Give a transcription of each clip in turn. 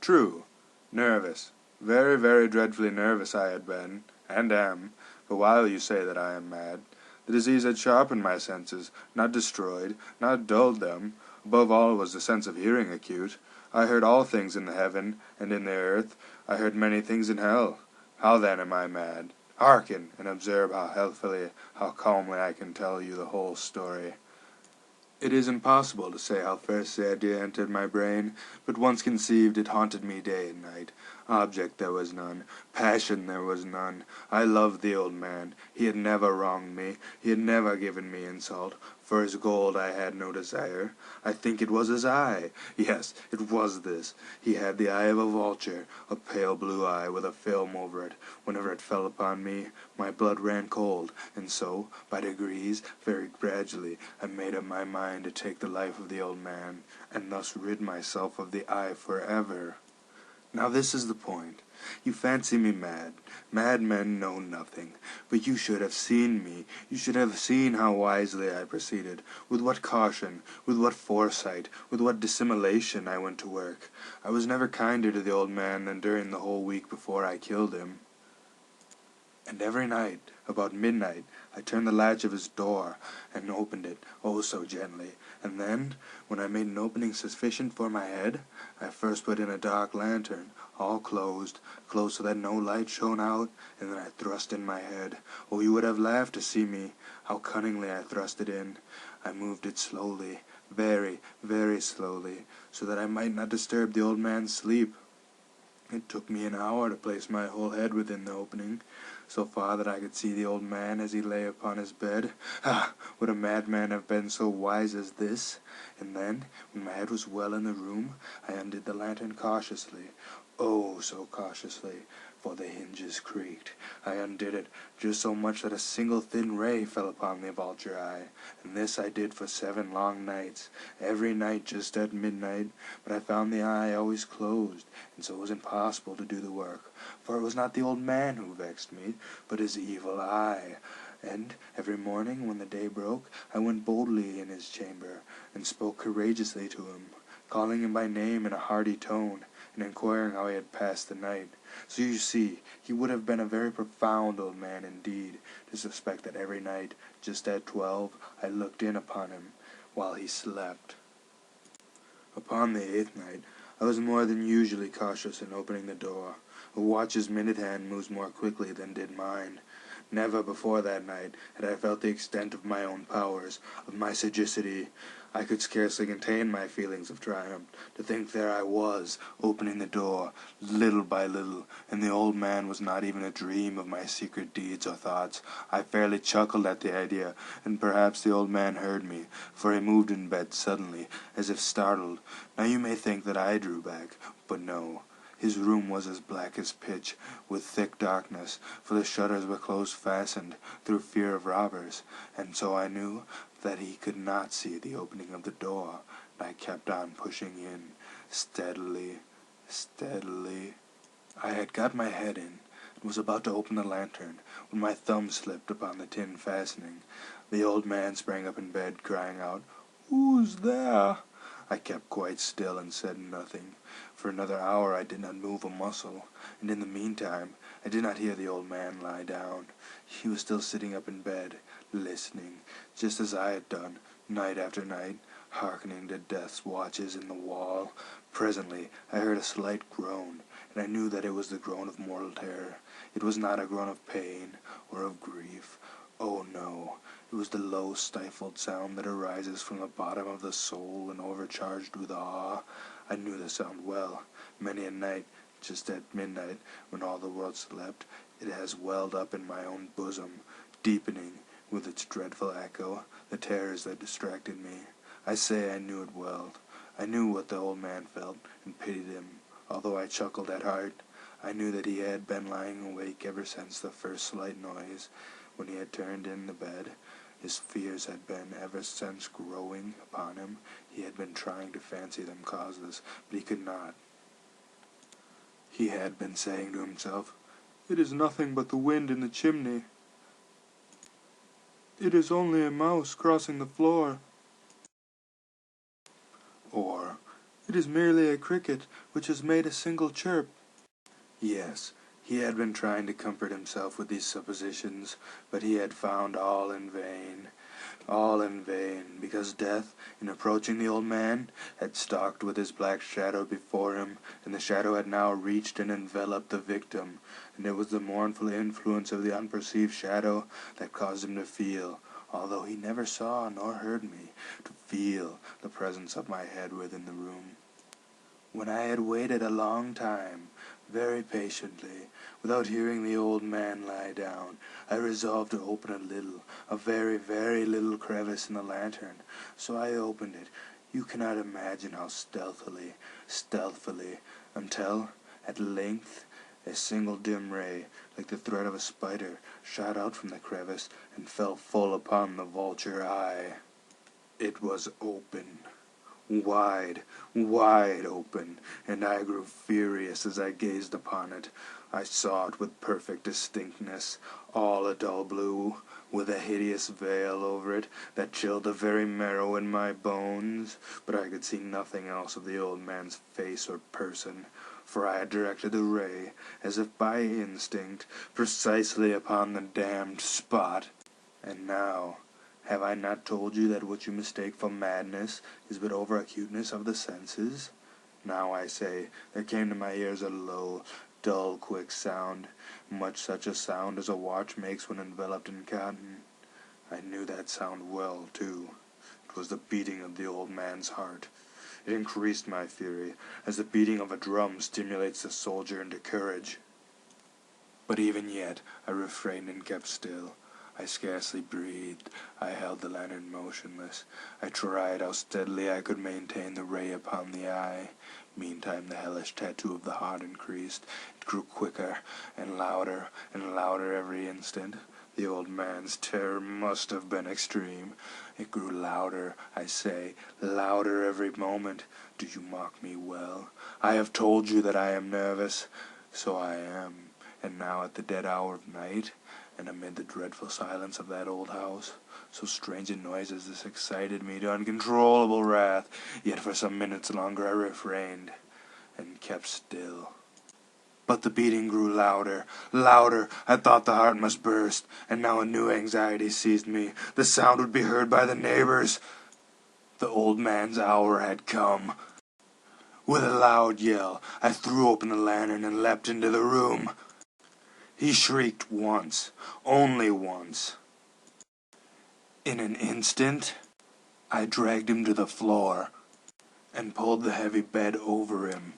True, nervous, very, very dreadfully nervous I had been, and am, but while you say that I am mad, the disease had sharpened my senses, not destroyed, not dulled them. Above all was the sense of hearing acute. I heard all things in the heaven and in the earth. I heard many things in hell. How then am I mad? Hearken, and observe how healthfully, how calmly I can tell you the whole story. It is impossible to say how first the idea entered my brain, but once conceived it haunted me day and night. Object there was none, passion there was none. I loved the old man. He had never wronged me. He had never given me insult. For his gold I had no desire. I think it was his eye. Yes, it was this. He had the eye of a vulture, a pale blue eye with a film over it. Whenever it fell upon me, my blood ran cold, and so, by degrees, very gradually, I made up my mind to take the life of the old man, and thus rid myself of the eye forever. Now this is the point. You fancy me mad. Madmen know nothing. But you should have seen me. You should have seen how wisely I proceeded, with what caution, with what foresight, with what dissimulation I went to work. I was never kinder to the old man than during the whole week before I killed him. And every night, about midnight, I turned the latch of his door, and opened it, oh so gently, and then, when I made an opening sufficient for my head, I first put in a dark lantern, all closed so that no light shone out, and then I thrust in my head. Oh, you would have laughed to see me, how cunningly I thrust it in. I moved it slowly, very, very slowly, so that I might not disturb the old man's sleep. It took me an hour to place my whole head within the opening, so far that I could see the old man as he lay upon his bed. Ah, would a madman have been so wise as this? And then, when my head was well in the room, I undid the lantern cautiously, oh, so cautiously, for the hinges creaked. I undid it just so much that a single thin ray fell upon the vulture eye, and this I did for 7 long nights, every night just at midnight, but I found the eye always closed, and so it was impossible to do the work, for it was not the old man who vexed me, but his evil eye. And every morning, when the day broke, I went boldly in his chamber, and spoke courageously to him, calling him by name in a hearty tone, and inquiring how he had passed the night. So you see, he would have been a very profound old man indeed, to suspect that every night, just at 12, I looked in upon him, while he slept. Upon the 8th night, I was more than usually cautious in opening the door. A watch's minute hand moves more quickly than did mine. Never before that night had I felt the extent of my own powers, of my sagacity. I could scarcely contain my feelings of triumph, to think there I was, opening the door, little by little, and the old man was not even a dream of my secret deeds or thoughts. I fairly chuckled at the idea, and perhaps the old man heard me, for he moved in bed suddenly, as if startled. Now you may think that I drew back, but no. His room was as black as pitch, with thick darkness, for the shutters were close fastened, through fear of robbers, and so I knew that he could not see the opening of the door, and I kept on pushing in, steadily, steadily. I had got my head in, and was about to open the lantern, when my thumb slipped upon the tin fastening. The old man sprang up in bed, crying out, "Who's there?" I kept quite still and said nothing. For another hour I did not move a muscle, and in the meantime I did not hear the old man lie down. He was still sitting up in bed, listening, just as I had done, night after night, hearkening to death's watches in the wall. Presently I heard a slight groan, and I knew that it was the groan of mortal terror. It was not a groan of pain or of grief. Oh no, it was the low, stifled sound that arises from the bottom of the soul and overcharged with awe. I knew the sound well. Many a night, just at midnight, when all the world slept, it has welled up in my own bosom, deepening, with its dreadful echo, the terrors that distracted me. I say I knew it well. I knew what the old man felt, and pitied him, although I chuckled at heart. I knew that he had been lying awake ever since the first slight noise, when he had turned in the bed. His fears had been ever since growing upon him. He had been trying to fancy them causeless, but he could not. He had been saying to himself, "It is nothing but the wind in the chimney. It is only a mouse crossing the floor." Or, It is merely a cricket which has made a single chirp." Yes, he had been trying to comfort himself with these suppositions, but he had found all in vain, because death, in approaching the old man, had stalked with his black shadow before him, and the shadow had now reached and enveloped the victim, and it was the mournful influence of the unperceived shadow that caused him to feel, although he never saw nor heard me, to feel the presence of my head within the room. When I had waited a long time, very patiently, without hearing the old man lie down, I resolved to open a very, very little crevice in the lantern. So I opened it. You cannot imagine how stealthily, until, at length, a single dim ray, like the thread of a spider, shot out from the crevice and fell full upon the vulture eye. It was open. Wide open, and I grew furious as I gazed upon it. I saw it with perfect distinctness, all a dull blue, with a hideous veil over it that chilled the very marrow in my bones, but I could see nothing else of the old man's face or person, for I had directed the ray, as if by instinct, precisely upon the damned spot. And now, have I not told you that what you mistake for madness is but over-acuteness of the senses? Now I say, there came to my ears a low, dull, quick sound, much such a sound as a watch makes when enveloped in cotton. I knew that sound well, too. It was the beating of the old man's heart. It increased my fury, as the beating of a drum stimulates the soldier into courage. But even yet I refrained and kept still. I scarcely breathed. I held the lantern motionless. I tried how steadily I could maintain the ray upon the eye. Meantime the hellish tattoo of the heart increased. It grew quicker and louder every instant. The old man's terror must have been extreme. It grew louder, I say, louder every moment. Do you mock me well? I have told you that I am nervous. So I am. And now at the dead hour of night, and amid the dreadful silence of that old house, so strange a noise as this excited me to uncontrollable wrath, yet for some minutes longer I refrained, and kept still. But the beating grew louder. I thought the heart must burst, and now a new anxiety seized me. The sound would be heard by the neighbors. The old man's hour had come. With a loud yell, I threw open the lantern and leapt into the room. He shrieked once, only once. In an instant, I dragged him to the floor and pulled the heavy bed over him.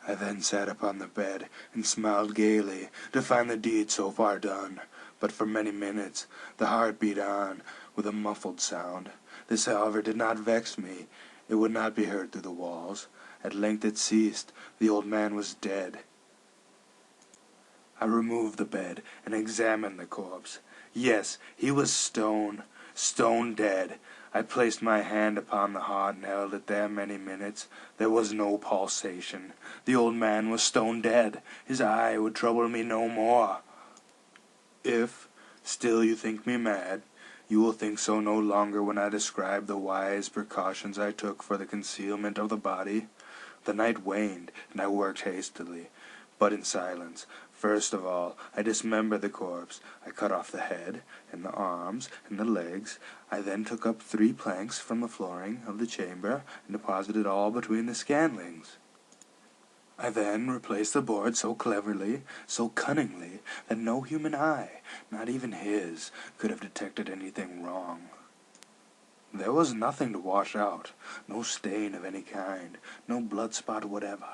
I then sat upon the bed and smiled gaily to find the deed so far done, but for many minutes the heart beat on with a muffled sound. This, however, did not vex me. It would not be heard through the walls. At length it ceased. The old man was dead. I removed the bed and examined the corpse. Yes, he was stone dead. I placed my hand upon the heart and held it there many minutes. There was no pulsation. The old man was stone dead. His eye would trouble me no more. If still you think me mad, you will think so no longer when I describe the wise precautions I took for the concealment of the body. The night waned, and I worked hastily, but in silence. First of all, I dismembered the corpse. I cut off the head, and the arms, and the legs. I then took up 3 planks from the flooring of the chamber, and deposited all between the scantlings. I then replaced the board so cleverly, so cunningly, that no human eye, not even his, could have detected anything wrong. There was nothing to wash out, no stain of any kind, no blood spot whatever.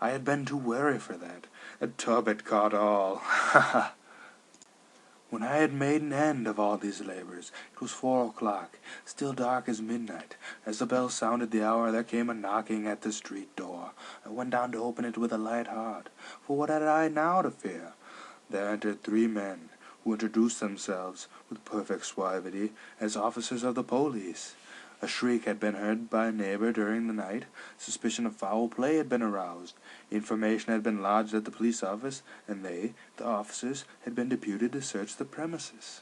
I had been too wary for that. A tub had caught all. Ha ha! When I had made an end of all these labors, it was 4 o'clock, still dark as midnight. As the bell sounded the hour, there came a knocking at the street door. I went down to open it with a light heart, for what had I now to fear? There entered 3 men, who introduced themselves, with perfect suavity, as officers of the police. A shriek had been heard by a neighbor during the night. Suspicion of foul play had been aroused. Information had been lodged at the police office, and they, the officers, had been deputed to search the premises.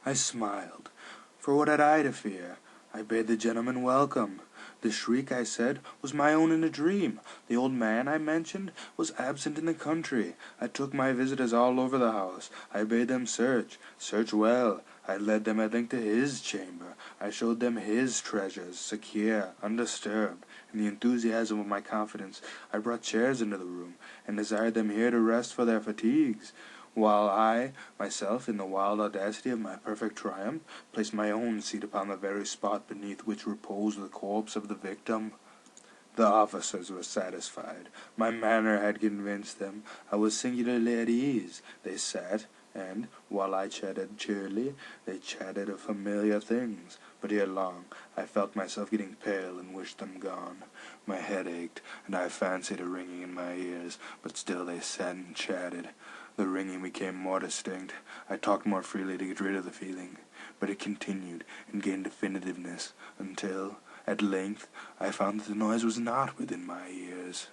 I smiled, for what had I to fear? I bade the gentleman welcome. The shriek, I said, was my own in a dream. The old man, I mentioned, was absent in the country. I took my visitors all over the house. I bade them search well. I led them at length to his chamber. I showed them his treasures, secure, undisturbed. In the enthusiasm of my confidence, I brought chairs into the room, and desired them here to rest for their fatigues, while I, myself, in the wild audacity of my perfect triumph, placed my own seat upon the very spot beneath which reposed the corpse of the victim. The officers were satisfied. My manner had convinced them. I was singularly at ease. They sat, and, while I chatted cheerily, they chatted of familiar things. But ere long, I felt myself getting pale and wished them gone. My head ached, and I fancied a ringing in my ears, but still they sat and chatted. The ringing became more distinct. I talked more freely to get rid of the feeling, but it continued and gained definitiveness until, at length, I found that the noise was not within my ears.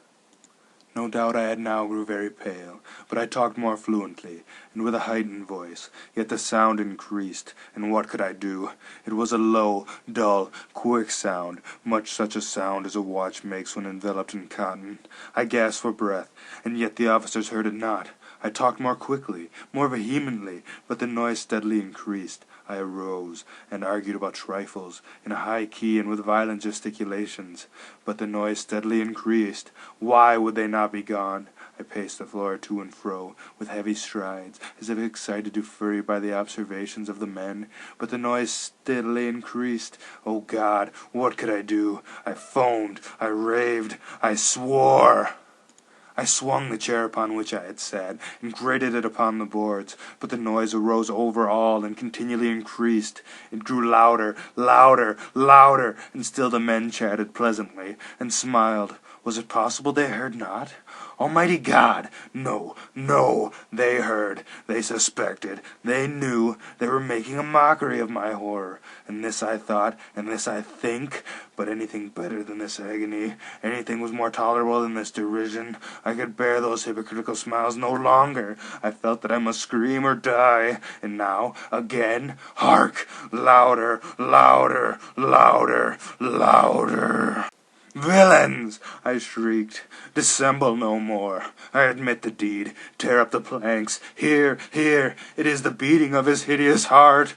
No doubt I had now grew very pale, but I talked more fluently, and with a heightened voice, yet the sound increased, and what could I do? It was a low, dull, quick sound, much such a sound as a watch makes when enveloped in cotton. I gasped for breath, and yet the officers heard it not. I talked more quickly, more vehemently, but the noise steadily increased. I arose, and argued about trifles, in a high key and with violent gesticulations, but the noise steadily increased. Why would they not be gone? I paced the floor to and fro, with heavy strides, as if excited to fury by the observations of the men, but the noise steadily increased. O God, what could I do? I foamed, I raved, I swore! I swung the chair upon which I had sat, and grated it upon the boards, but the noise arose over all, and continually increased. It grew louder, louder, louder, and still the men chatted pleasantly, and smiled. Was it possible they heard not? Almighty God! No, no! They heard, they suspected, they knew, they were making a mockery of my horror, and this I thought, and this I think, but anything better than this agony, anything was more tolerable than this derision. I could bear those hypocritical smiles no longer. I felt that I must scream or die, and now, again, hark! Louder, louder, louder, louder! "Villains!" I shrieked. "Dissemble no more. I admit the deed. Tear up the planks. Here, here! It is the beating of his hideous heart!"